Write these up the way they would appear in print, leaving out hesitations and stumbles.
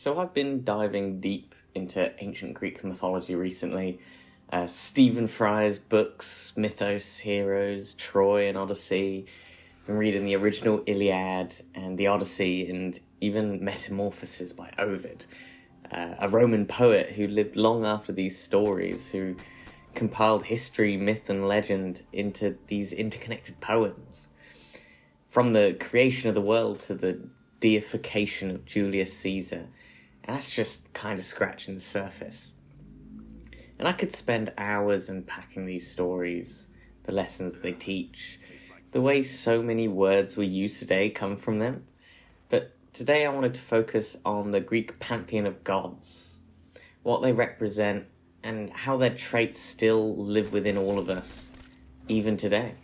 So I've been diving deep into ancient Greek mythology recently. Stephen Fry's books, Mythos, Heroes, Troy and Odyssey. Been reading the original Iliad and the Odyssey and even Metamorphoses by Ovid, a Roman poet who lived long after these stories, who compiled history, myth and legend into these interconnected poems. From the creation of the world to the deification of Julius Caesar, and that's just kind of scratching the surface. And I could spend hours unpacking these stories, the lessons they teach, the way so many words we use today come from them. But today I wanted to focus on the Greek pantheon of gods, what they represent, and how their traits still live within all of us, even today.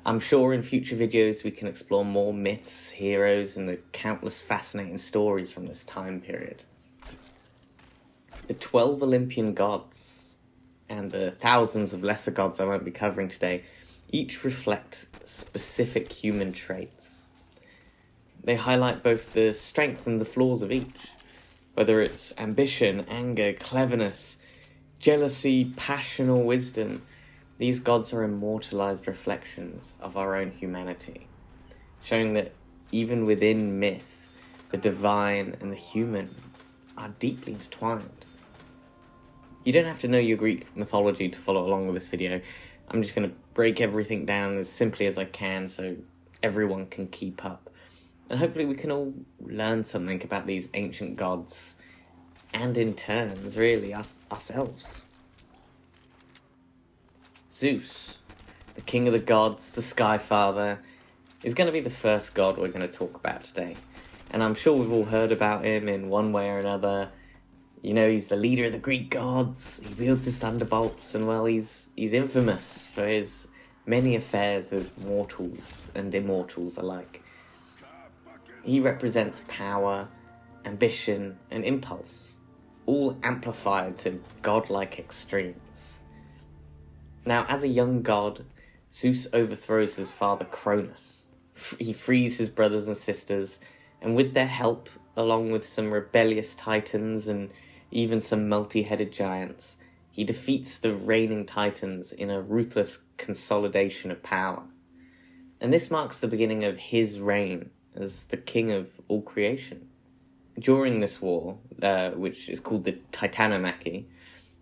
I'm sure in future videos we can explore more myths, heroes, and the countless fascinating stories from this time period. The 12 Olympian gods, and the thousands of lesser gods I won't be covering today, each reflect specific human traits. They highlight both the strength and the flaws of each, whether it's ambition, anger, cleverness, jealousy, passion, or wisdom. These gods are immortalized reflections of our own humanity, showing that even within myth, the divine and the human are deeply intertwined. You don't have to know your Greek mythology to follow along with this video. I'm just going to break everything down as simply as I can so everyone can keep up. And hopefully we can all learn something about these ancient gods, and in turns, really, ourselves. Zeus, the king of the gods, the Sky Father, is going to be the first god we're going to talk about today. And I'm sure we've all heard about him in one way or another. You know, he's the leader of the Greek gods, he wields his thunderbolts, and well, he's infamous for his many affairs with mortals and immortals alike. He represents power, ambition, and impulse, all amplified to godlike extremes. Now, as a young god, Zeus overthrows his father Cronus. He frees his brothers and sisters, and with their help, along with some rebellious titans and even some multi-headed giants, he defeats the reigning titans in a ruthless consolidation of power. And this marks the beginning of his reign as the king of all creation. During this war, which is called the Titanomachy,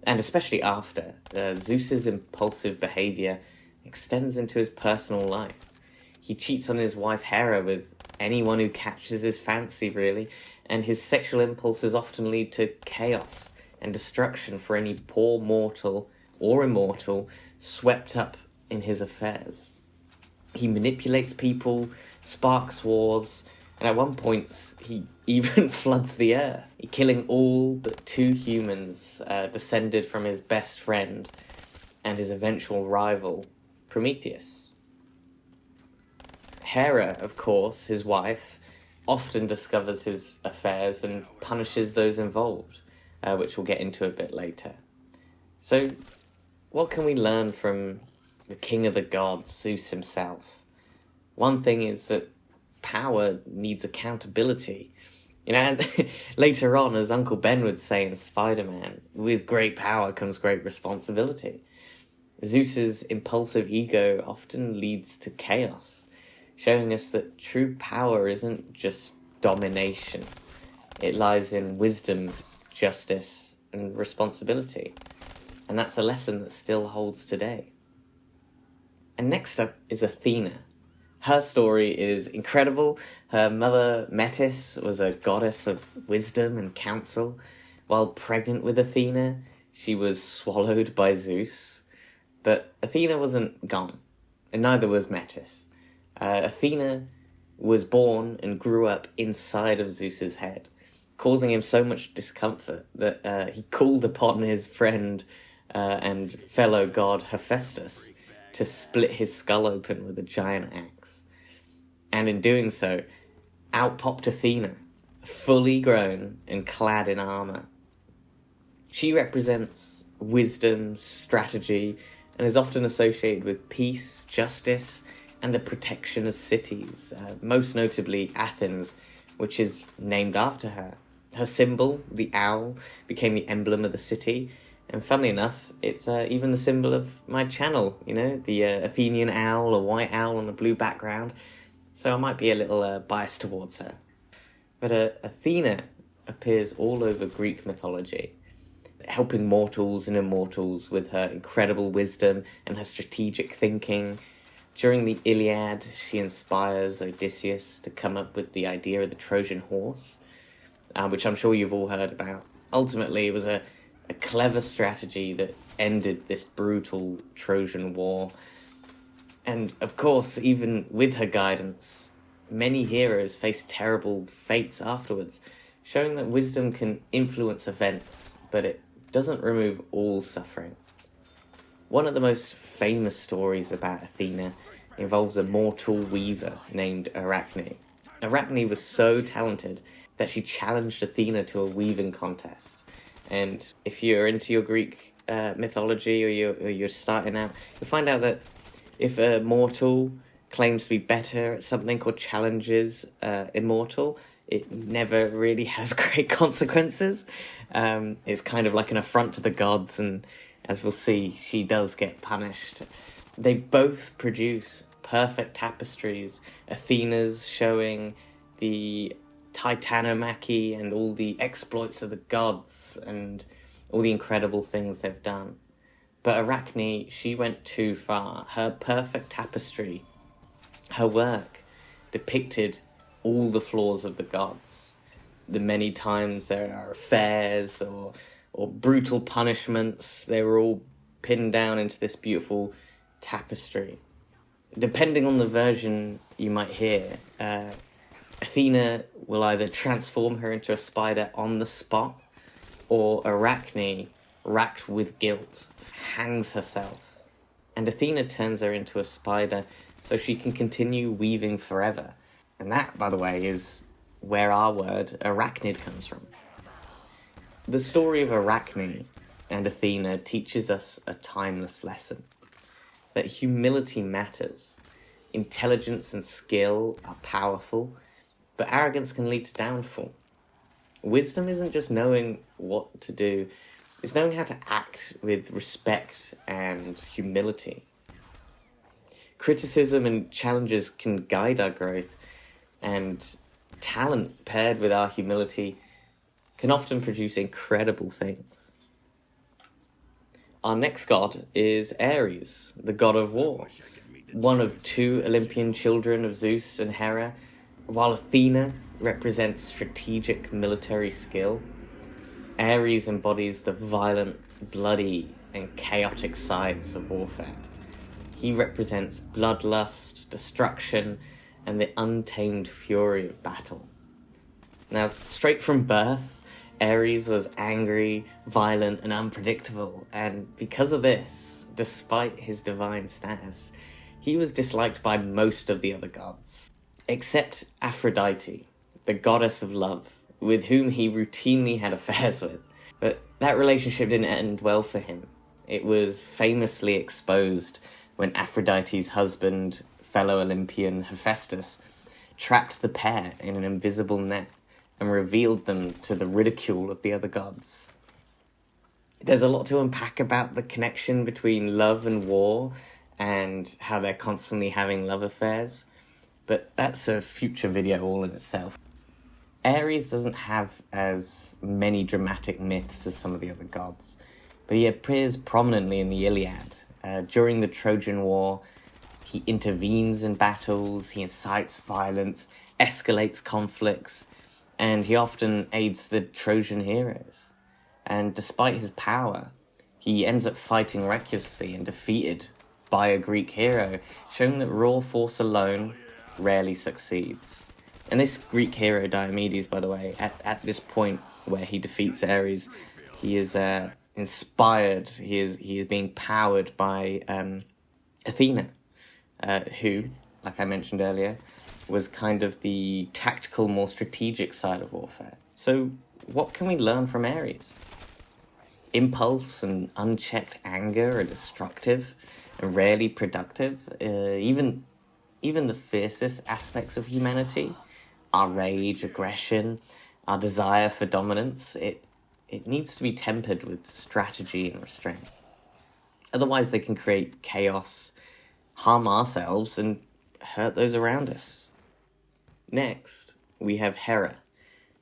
and especially after, Zeus's impulsive behaviour extends into his personal life. He cheats on his wife Hera with anyone who catches his fancy, really, and his sexual impulses often lead to chaos and destruction for any poor mortal or immortal swept up in his affairs. He manipulates people, sparks wars, and at one point he even floods the earth, killing all but 2 humans descended from his best friend and his eventual rival, Prometheus. Hera, of course, his wife, often discovers his affairs and punishes those involved, which we'll get into a bit later. So, what can we learn from the king of the gods, Zeus himself? One thing is that power needs accountability. You know, later on, as Uncle Ben would say in Spider-Man, with great power comes great responsibility. Zeus's impulsive ego often leads to chaos, showing us that true power isn't just domination. It lies in wisdom, justice, and responsibility. And that's a lesson that still holds today. And next up is Athena. Her story is incredible. Her mother, Metis, was a goddess of wisdom and counsel. While pregnant with Athena, she was swallowed by Zeus. But Athena wasn't gone, and neither was Metis. Athena was born and grew up inside of Zeus's head, causing him so much discomfort that he called upon his friend and fellow god Hephaestus to split his skull open with a giant axe. And in doing so, out popped Athena, fully grown and clad in armour. She represents wisdom, strategy, and is often associated with peace, justice, and the protection of cities, most notably Athens, which is named after her. Her symbol, the owl, became the emblem of the city. And funnily enough, it's even the symbol of my channel, the Athenian owl, a white owl on a blue background. So I might be a little biased towards her. But Athena appears all over Greek mythology, helping mortals and immortals with her incredible wisdom and her strategic thinking. During the Iliad, she inspires Odysseus to come up with the idea of the Trojan horse, which I'm sure you've all heard about. Ultimately, it was a clever strategy that ended this brutal Trojan War. And of course, even with her guidance, many heroes face terrible fates afterwards, showing that wisdom can influence events, but it doesn't remove all suffering. One of the most famous stories about Athena involves a mortal weaver named Arachne. Arachne was so talented that she challenged Athena to a weaving contest. And if you're into your Greek mythology, or you're starting out, you'll find out that if a mortal claims to be better at something or challenges immortal, it never really has great consequences. It's kind of like an affront to the gods, and as we'll see, she does get punished. They both produce perfect tapestries. Athena's showing the Titanomachy and all the exploits of the gods and all the incredible things they've done. But Arachne, she went too far. Her perfect tapestry, her work, depicted all the flaws of the gods. The many times there are affairs or brutal punishments, they were all pinned down into this beautiful tapestry. Depending on the version you might hear, Athena will either transform her into a spider on the spot, or Arachne, racked with guilt, hangs herself. And Athena turns her into a spider so she can continue weaving forever. And that, by the way, is where our word arachnid comes from. The story of Arachne and Athena teaches us a timeless lesson. That humility matters. Intelligence and skill are powerful, but arrogance can lead to downfall. Wisdom isn't just knowing what to do, it's knowing how to act with respect and humility. Criticism and challenges can guide our growth, and talent paired with our humility can often produce incredible things. Our next god is Ares, the god of war, one of two Olympian children of Zeus and Hera. While Athena represents strategic military skill, Ares embodies the violent, bloody, and chaotic sides of warfare. He represents bloodlust, destruction, and the untamed fury of battle. Now, straight from birth, Ares was angry, violent, and unpredictable, and because of this, despite his divine status, he was disliked by most of the other gods, except Aphrodite, the goddess of love, with whom he routinely had affairs with. But that relationship didn't end well for him. It was famously exposed when Aphrodite's husband, fellow Olympian Hephaestus, trapped the pair in an invisible net and revealed them to the ridicule of the other gods. There's a lot to unpack about the connection between love and war and how they're constantly having love affairs, but that's a future video all in itself. Ares doesn't have as many dramatic myths as some of the other gods, but he appears prominently in the Iliad. During the Trojan War, he intervenes in battles, he incites violence, escalates conflicts, and he often aids the Trojan heroes. And despite his power, he ends up fighting recklessly and defeated by a Greek hero, showing that raw force alone rarely succeeds. And this Greek hero, Diomedes, by the way, at this point where he defeats Ares, he is inspired, he is being powered by Athena, who, like I mentioned earlier, was kind of the tactical, more strategic side of warfare. So what can we learn from Ares? Impulse and unchecked anger are destructive and rarely productive. Even the fiercest aspects of humanity, our rage, aggression, Our desire for dominance, it needs to be tempered with strategy and restraint. Otherwise, they can create chaos, harm ourselves, and hurt those around us. Next, we have Hera,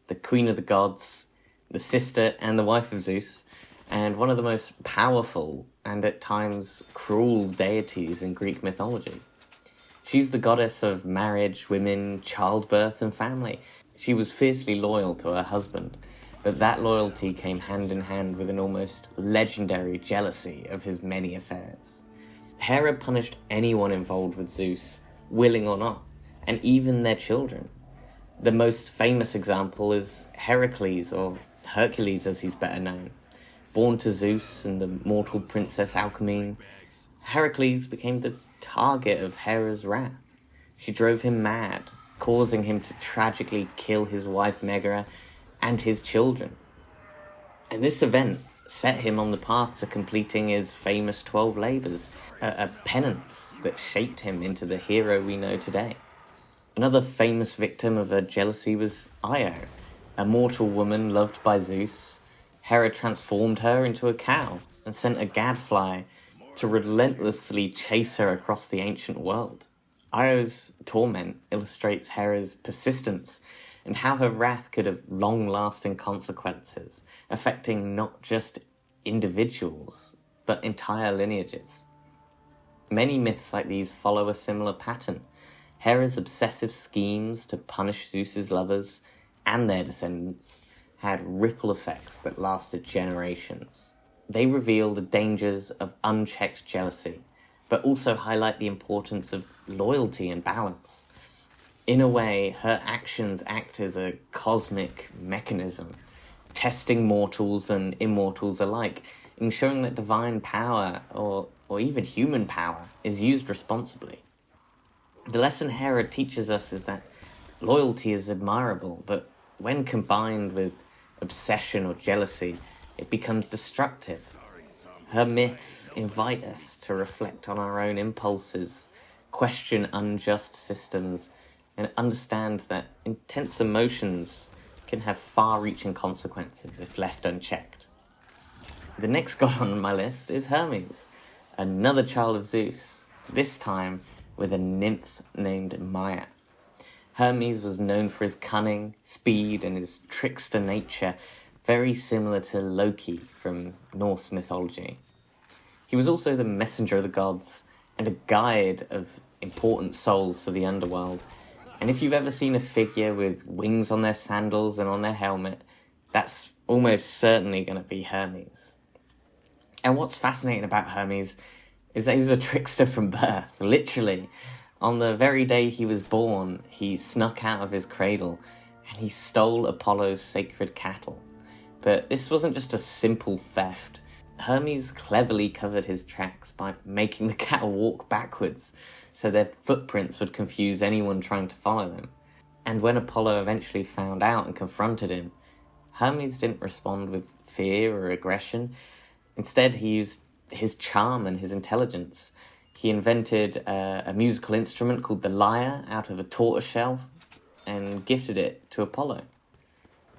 the queen of the gods, the sister and the wife of Zeus, and one of the most powerful and at times cruel deities in Greek mythology. She's the goddess of marriage, women, childbirth, and family. She was fiercely loyal to her husband, but that loyalty came hand in hand with an almost legendary jealousy of his many affairs. Hera punished anyone involved with Zeus, willing or not, and even their children. The most famous example is Heracles, or Hercules as he's better known. Born to Zeus and the mortal princess Alcmene, Heracles became the target of Hera's wrath. She drove him mad, causing him to tragically kill his wife Megara and his children. And this event set him on the path to completing his famous 12 labours, a penance that shaped him into the hero we know today. Another famous victim of her jealousy was Io, a mortal woman loved by Zeus. Hera transformed her into a cow and sent a gadfly to relentlessly chase her across the ancient world. Io's torment illustrates Hera's persistence and how her wrath could have long-lasting consequences, affecting not just individuals, but entire lineages. Many myths like these follow a similar pattern. Hera's obsessive schemes to punish Zeus's lovers and their descendants had ripple effects that lasted generations. They reveal the dangers of unchecked jealousy, but also highlight the importance of loyalty and balance. In a way, her actions act as a cosmic mechanism, testing mortals and immortals alike, ensuring that divine power, or even human power, is used responsibly. The lesson Hera teaches us is that loyalty is admirable, but when combined with obsession or jealousy, it becomes destructive. Her myths invite us to reflect on our own impulses, question unjust systems, and understand that intense emotions can have far-reaching consequences if left unchecked. The next god on my list is Hermes, another child of Zeus, this time with a nymph named Maia. Hermes was known for his cunning, speed, and his trickster nature, very similar to Loki from Norse mythology. He was also the messenger of the gods and a guide of important souls to the underworld. And if you've ever seen a figure with wings on their sandals and on their helmet, that's almost certainly going to be Hermes. And what's fascinating about Hermes is that he was a trickster from birth, literally. On the very day he was born, he snuck out of his cradle and he stole Apollo's sacred cattle. But this wasn't just a simple theft. Hermes cleverly covered his tracks by making the cattle walk backwards, so their footprints would confuse anyone trying to follow them. And when Apollo eventually found out and confronted him, Hermes didn't respond with fear or aggression. Instead, he used his charm and his intelligence. He invented a musical instrument called the lyre out of a tortoiseshell and gifted it to Apollo.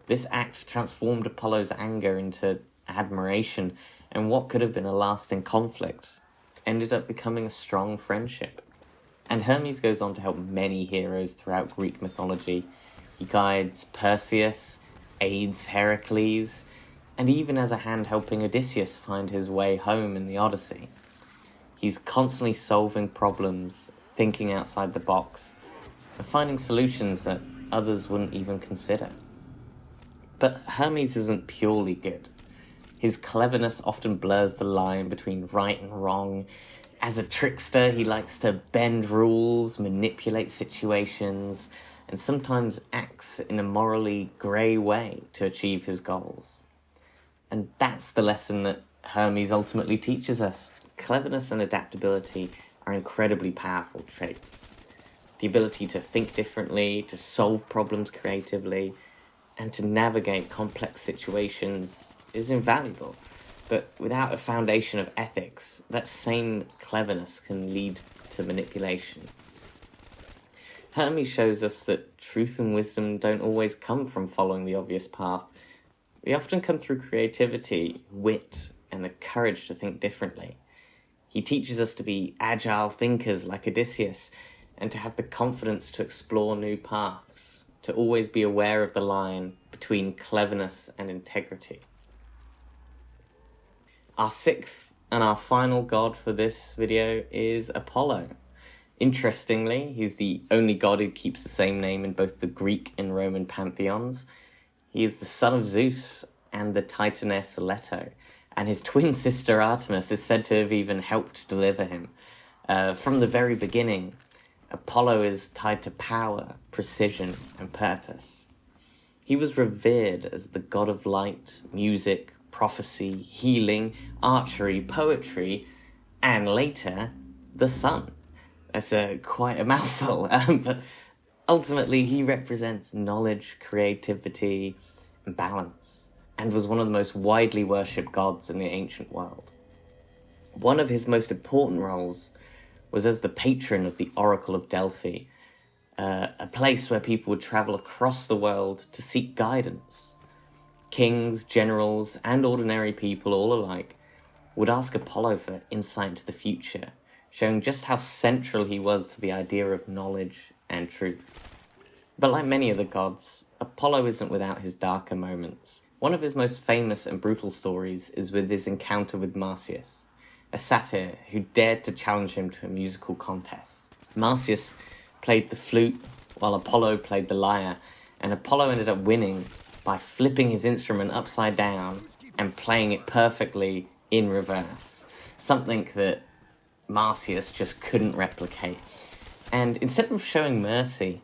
This act transformed Apollo's anger into admiration, and what could have been a lasting conflict ended up becoming a strong friendship. And Hermes goes on to help many heroes throughout Greek mythology. He guides Perseus, aids Heracles, and even has a hand helping Odysseus find his way home in the Odyssey. He's constantly solving problems, thinking outside the box, and finding solutions that others wouldn't even consider. But Hermes isn't purely good. His cleverness often blurs the line between right and wrong. As a trickster, he likes to bend rules, manipulate situations, and sometimes acts in a morally grey way to achieve his goals. And that's the lesson that Hermes ultimately teaches us. Cleverness and adaptability are incredibly powerful traits. The ability to think differently, to solve problems creatively, and to navigate complex situations is invaluable. But without a foundation of ethics, that same cleverness can lead to manipulation. Hermes shows us that truth and wisdom don't always come from following the obvious path. They often come through creativity, wit, and the courage to think differently. He teaches us to be agile thinkers like Odysseus, and to have the confidence to explore new paths, to always be aware of the line between cleverness and integrity. Our sixth and our final god for this video is Apollo. Interestingly, he's the only god who keeps the same name in both the Greek and Roman pantheons. He is the son of Zeus and the Titaness Leto, and his twin sister Artemis is said to have even helped deliver him. From the very beginning, Apollo is tied to power, precision, and purpose. He was revered as the god of light, music, prophecy, healing, archery, poetry, and later, the sun. That's quite a mouthful, but ultimately he represents knowledge, creativity, and balance, and was one of the most widely worshipped gods in the ancient world. One of his most important roles was as the patron of the Oracle of Delphi, a place where people would travel across the world to seek guidance. Kings, generals, and ordinary people all alike would ask Apollo for insight into the future, showing just how central he was to the idea of knowledge and truth. But like many of the gods, Apollo isn't without his darker moments. One of his most famous and brutal stories is with his encounter with Marsyas, a satyr who dared to challenge him to a musical contest. Marsyas played the flute while Apollo played the lyre, and Apollo ended up winning by flipping his instrument upside down and playing it perfectly in reverse, something that Marsyas just couldn't replicate. And instead of showing mercy,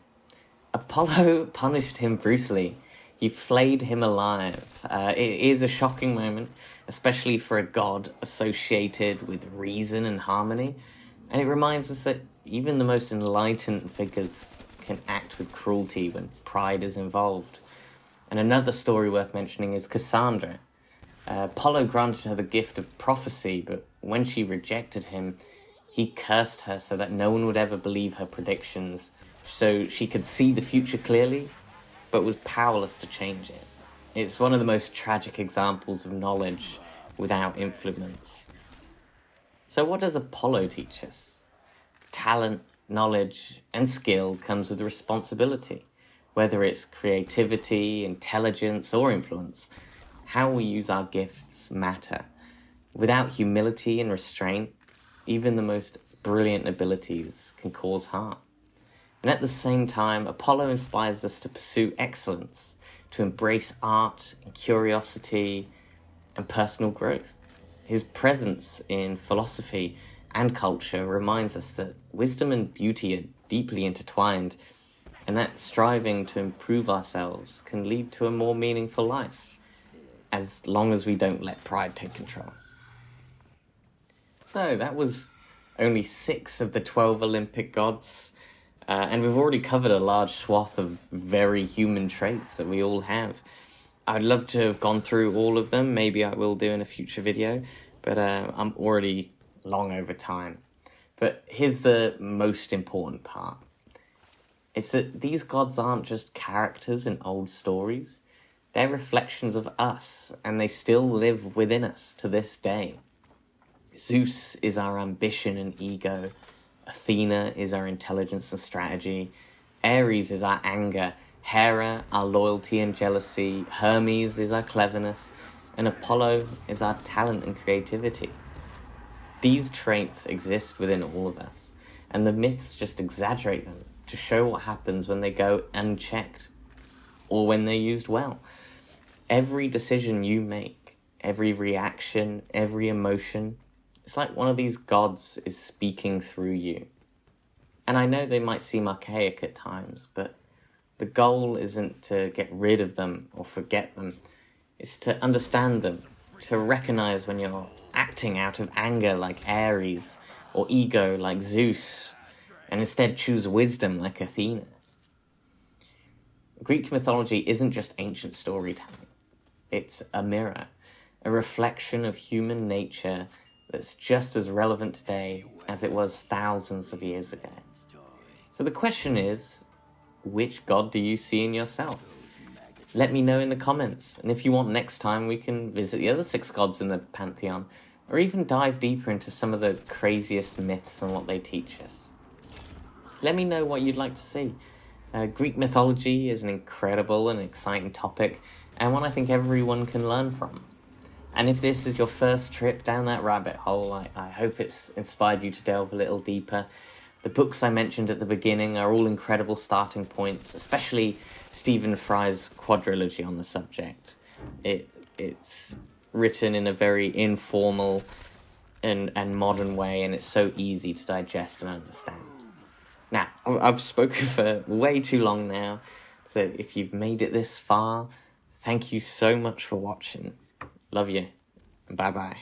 Apollo punished him brutally. He flayed him alive. It is a shocking moment, especially for a god associated with reason and harmony, and it reminds us that even the most enlightened figures can act with cruelty when pride is involved. And another story worth mentioning is Cassandra. Apollo granted her the gift of prophecy, but when she rejected him, he cursed her so that no one would ever believe her predictions, so she could see the future clearly, but was powerless to change it. It's one of the most tragic examples of knowledge without influence. So what does Apollo teach us? Talent, knowledge, and skill comes with responsibility. Whether it's creativity, intelligence, or influence, how we use our gifts matter. Without humility and restraint, even the most brilliant abilities can cause harm. And at the same time, Apollo inspires us to pursue excellence, to embrace art and curiosity and personal growth. His presence in philosophy and culture reminds us that wisdom and beauty are deeply intertwined, and that striving to improve ourselves can lead to a more meaningful life, as long as we don't let pride take control. So that was only 6 of the 12 Olympic gods, and we've already covered a large swath of very human traits that we all have. I'd love to have gone through all of them. Maybe I will do in a future video, but I'm already long over time. But here's the most important part. It's that these gods aren't just characters in old stories. They're reflections of us, and they still live within us to this day. Zeus is our ambition and ego. Athena is our intelligence and strategy. Ares is our anger. Hera, our loyalty and jealousy. Hermes is our cleverness. And Apollo is our talent and creativity. These traits exist within all of us, and the myths just exaggerate them to show what happens when they go unchecked, or when they're used well. Every decision you make, every reaction, every emotion, it's like one of these gods is speaking through you. And I know they might seem archaic at times, but the goal isn't to get rid of them or forget them. It's to understand them, to recognize when you're acting out of anger like Ares, or ego like Zeus, and instead choose wisdom like Athena. Greek mythology isn't just ancient storytelling. It's a mirror, a reflection of human nature that's just as relevant today as it was thousands of years ago. So the question is, which god do you see in yourself? Let me know in the comments, and if you want next time we can visit the other 6 gods in the pantheon, or even dive deeper into some of the craziest myths and what they teach us. Let me know what you'd like to see. Greek mythology is an incredible and exciting topic, and one I think everyone can learn from. And if this is your first trip down that rabbit hole, I hope it's inspired you to delve a little deeper. The books I mentioned at the beginning are all incredible starting points, especially Stephen Fry's quadrilogy on the subject. It's written in a very informal and modern way, and it's so easy to digest and understand. Now, I've spoken for way too long now, so if you've made it this far, thank you so much for watching. Love you, and bye-bye.